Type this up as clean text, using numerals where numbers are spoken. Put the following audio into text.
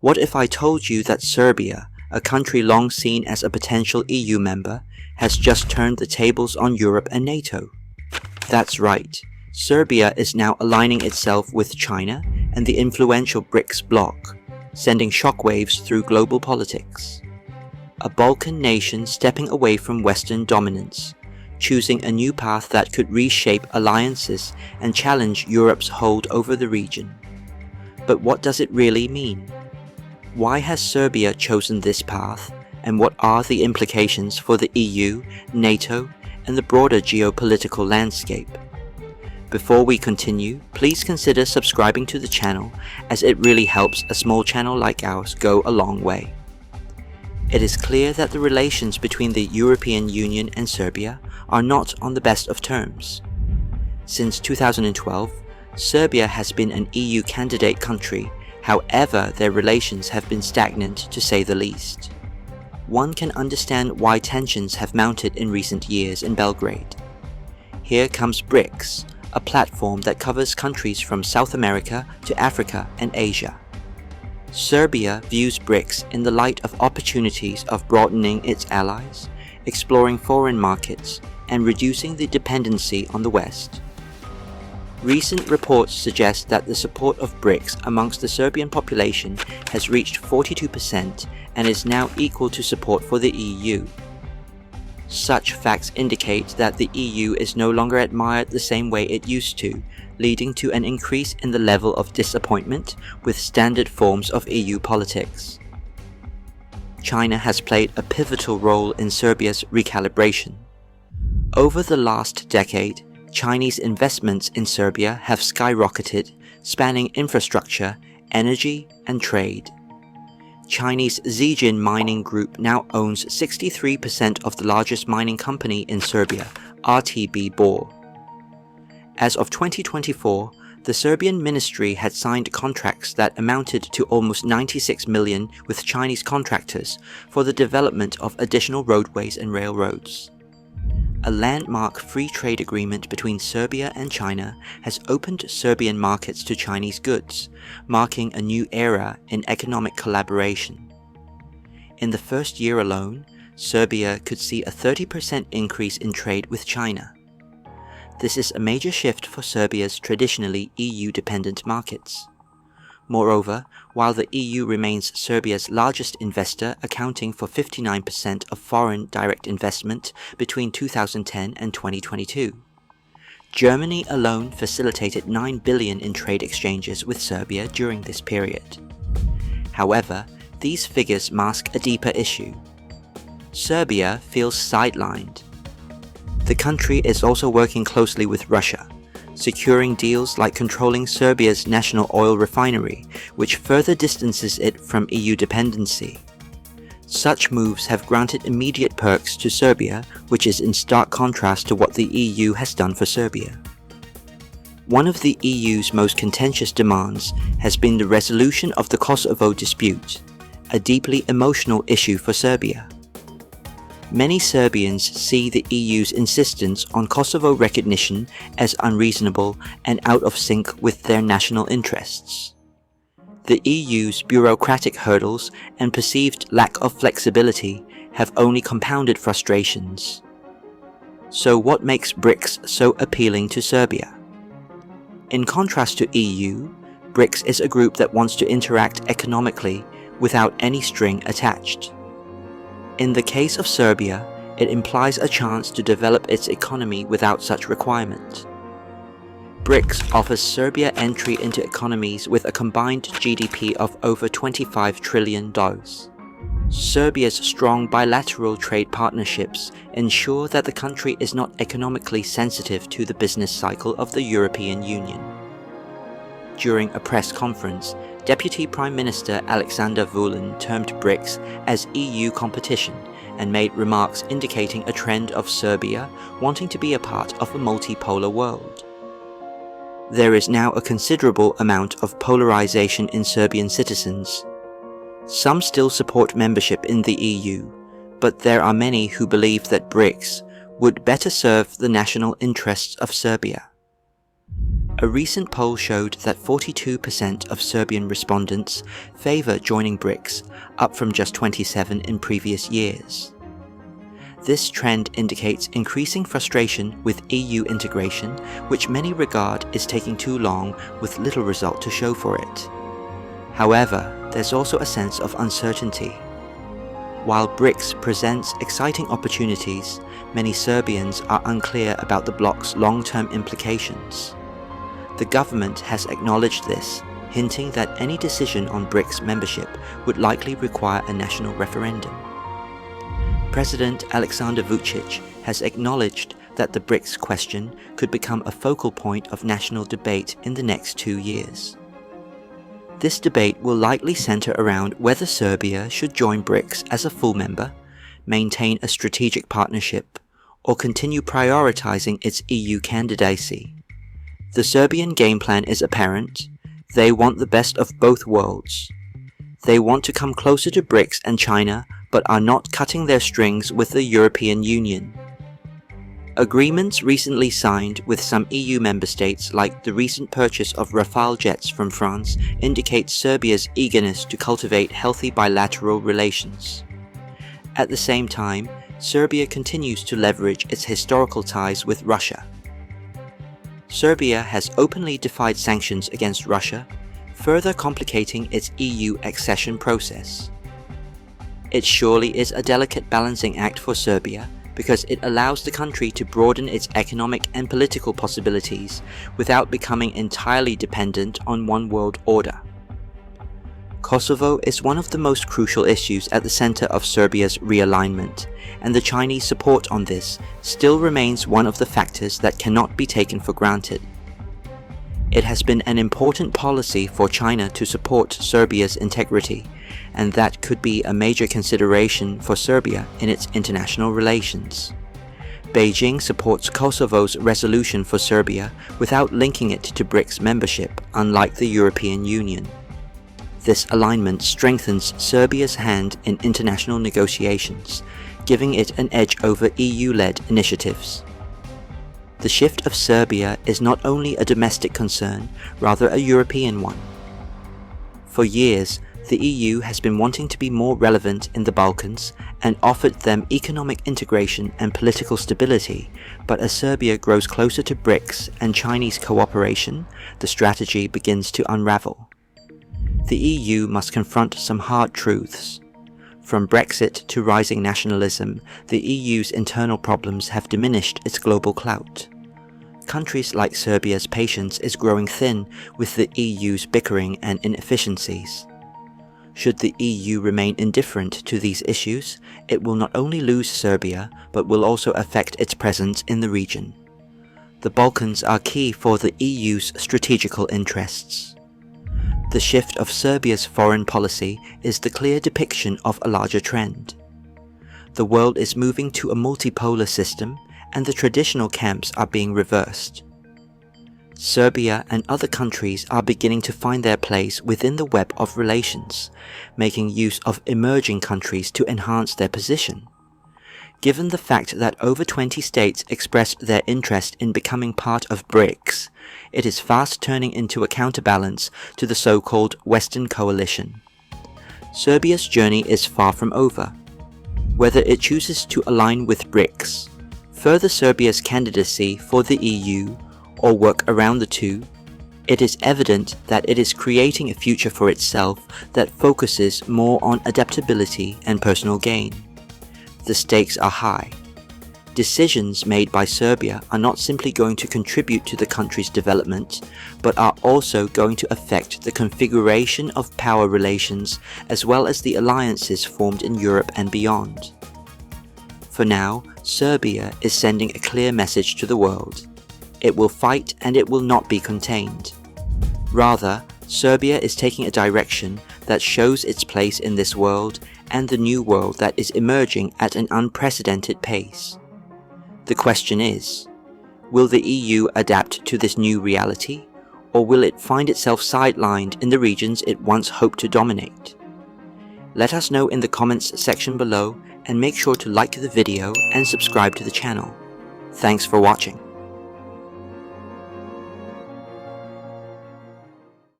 What if I told you that Serbia, a country long seen as a potential EU member, has just turned the tables on Europe and NATO? That's right. Serbia is now aligning itself with China and the influential BRICS bloc, sending shockwaves through global politics. A Balkan nation stepping away from Western dominance, choosing a new path that could reshape alliances and challenge Europe's hold over the region. But what does it really mean? Why has Serbia chosen this path, and what are the implications for the EU, NATO, and the broader geopolitical landscape? Before we continue, please consider subscribing to the channel, as it really helps a small channel like ours go a long way. It is clear that the relations between the European Union and Serbia are not on the best of terms. Since 2012, Serbia has been an EU candidate country. However, their relations have been stagnant, to say the least. One can understand why tensions have mounted in recent years in Belgrade. Here comes BRICS, a platform that covers countries from South America to Africa and Asia. Serbia views BRICS in the light of opportunities of broadening its allies, exploring foreign markets, and reducing the dependency on the West. Recent reports suggest that the support of BRICS amongst the Serbian population has reached 42% and is now equal to support for the EU. Such facts indicate that the EU is no longer admired the same way it used to, leading to an increase in the level of disappointment with standard forms of EU politics. China has played a pivotal role in Serbia's recalibration. Over the last decade, Chinese investments in Serbia have skyrocketed, spanning infrastructure, energy, and trade. Chinese Zijin Mining Group now owns 63% of the largest mining company in Serbia, RTB Bor. As of 2024, the Serbian ministry had signed contracts that amounted to almost 96 million with Chinese contractors for the development of additional roadways and railroads. A landmark free trade agreement between Serbia and China has opened Serbian markets to Chinese goods, marking a new era in economic collaboration. In the first year alone, Serbia could see a 30% increase in trade with China. This is a major shift for Serbia's traditionally EU-dependent markets. Moreover, while the EU remains Serbia's largest investor, accounting for 59% of foreign direct investment between 2010 and 2022, Germany alone facilitated 9 billion in trade exchanges with Serbia during this period. However, these figures mask a deeper issue. Serbia feels sidelined. The country is also working closely with Russia, securing deals like controlling Serbia's national oil refinery, which further distances it from EU dependency. Such moves have granted immediate perks to Serbia, which is in stark contrast to what the EU has done for Serbia. One of the EU's most contentious demands has been the resolution of the Kosovo dispute, a deeply emotional issue for Serbia. Many Serbians see the EU's insistence on Kosovo recognition as unreasonable and out of sync with their national interests. The EU's bureaucratic hurdles and perceived lack of flexibility have only compounded frustrations. So what makes BRICS so appealing to Serbia? In contrast to EU, BRICS is a group that wants to interact economically without any string attached. In the case of Serbia, it implies a chance to develop its economy without such requirement. BRICS offers Serbia entry into economies with a combined GDP of over $25 trillion. Serbia's strong bilateral trade partnerships ensure that the country is not economically sensitive to the business cycle of the European Union. During a press conference, Deputy Prime Minister Alexander Vulin termed BRICS as EU competition and made remarks indicating a trend of Serbia wanting to be a part of a multipolar world. There is now a considerable amount of polarization in Serbian citizens. Some still support membership in the EU, but there are many who believe that BRICS would better serve the national interests of Serbia. A recent poll showed that 42% of Serbian respondents favor joining BRICS, up from just 27% in previous years. This trend indicates increasing frustration with EU integration, which many regard as taking too long with little result to show for it. However, there's also a sense of uncertainty. While BRICS presents exciting opportunities, many Serbians are unclear about the bloc's long-term implications. The government has acknowledged this, hinting that any decision on BRICS membership would likely require a national referendum. President Aleksandar Vučić has acknowledged that the BRICS question could become a focal point of national debate in the next 2 years. This debate will likely center around whether Serbia should join BRICS as a full member, maintain a strategic partnership, or continue prioritizing its EU candidacy. The Serbian game plan is apparent. They want the best of both worlds. They want to come closer to BRICS and China, but are not cutting their strings with the European Union. Agreements recently signed with some EU member states, like the recent purchase of Rafale jets from France, indicate Serbia's eagerness to cultivate healthy bilateral relations. At the same time, Serbia continues to leverage its historical ties with Russia. Serbia has openly defied sanctions against Russia, further complicating its EU accession process. It surely is a delicate balancing act for Serbia, because it allows the country to broaden its economic and political possibilities without becoming entirely dependent on one world order. Kosovo is one of the most crucial issues at the center of Serbia's realignment, and the Chinese support on this still remains one of the factors that cannot be taken for granted. It has been an important policy for China to support Serbia's integrity, and that could be a major consideration for Serbia in its international relations. Beijing supports Kosovo's resolution for Serbia without linking it to BRICS membership, unlike the European Union. This alignment strengthens Serbia's hand in international negotiations, giving it an edge over EU-led initiatives. The shift of Serbia is not only a domestic concern, rather a European one. For years, the EU has been wanting to be more relevant in the Balkans and offered them economic integration and political stability, but as Serbia grows closer to BRICS and Chinese cooperation, the strategy begins to unravel. The EU must confront some hard truths. From Brexit to rising nationalism, the EU's internal problems have diminished its global clout. Countries like Serbia's patience is growing thin with the EU's bickering and inefficiencies. Should the EU remain indifferent to these issues, it will not only lose Serbia, but will also affect its presence in the region. The Balkans are key for the EU's strategical interests. The shift of Serbia's foreign policy is the clear depiction of a larger trend. The world is moving to a multipolar system, and the traditional camps are being reversed. Serbia and other countries are beginning to find their place within the web of relations, making use of emerging countries to enhance their position. Given the fact that over 20 states expressed their interest in becoming part of BRICS, it is fast turning into a counterbalance to the so-called Western coalition. Serbia's journey is far from over. Whether it chooses to align with BRICS, further Serbia's candidacy for the EU, or work around the two, it is evident that it is creating a future for itself that focuses more on adaptability and personal gain. The stakes are high. Decisions made by Serbia are not simply going to contribute to the country's development, but are also going to affect the configuration of power relations as well as the alliances formed in Europe and beyond. For now, Serbia is sending a clear message to the world. It will fight and it will not be contained. Rather, Serbia is taking a direction that shows its place in this world and the new world that is emerging at an unprecedented pace. The question is, will the EU adapt to this new reality, or will it find itself sidelined in the regions it once hoped to dominate? Let us know in the comments section below, and make sure to like the video and subscribe to the channel. Thanks for watching.